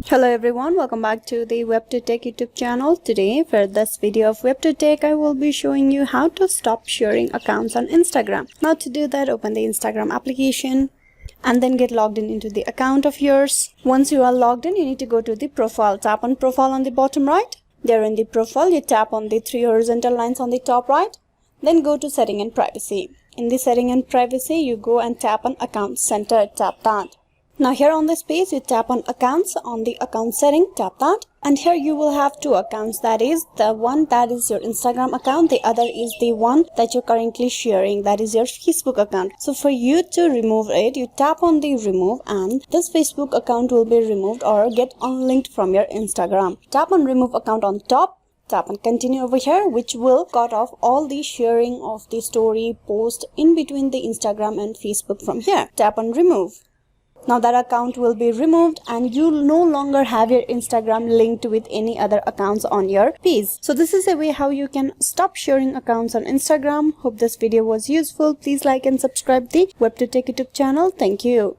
Hello everyone, welcome back to the WebToTech YouTube channel. Today for this video of WebToTech, I will be showing you how to stop sharing accounts on Instagram. Now to do that, open the Instagram application and then get logged in into the account of yours. Once you are logged in, you need to go to the profile. Tap on profile on the bottom right. There in the profile, you tap on the three horizontal lines on the top right. Then go to setting and privacy. In the setting and privacy, you go and tap on account center. Tap that. Now here on this page, you tap on accounts. On the account setting, tap that, and here you will have two accounts. That is the one that is your Instagram account, the other is the one that you're currently sharing, that is your Facebook account. So for you to remove it, you tap on the remove and this Facebook account will be removed or get unlinked from your Instagram. Tap on remove account on top. Tap on continue over here, which will cut off all the sharing of the story post in between the Instagram and Facebook from here. Tap on remove. Now that account will be removed and you'll no longer have your Instagram linked with any other accounts on your page. So this is a way how you can stop sharing accounts on Instagram. Hope this video was useful. Please like and subscribe the WebToTech YouTube channel. Thank you.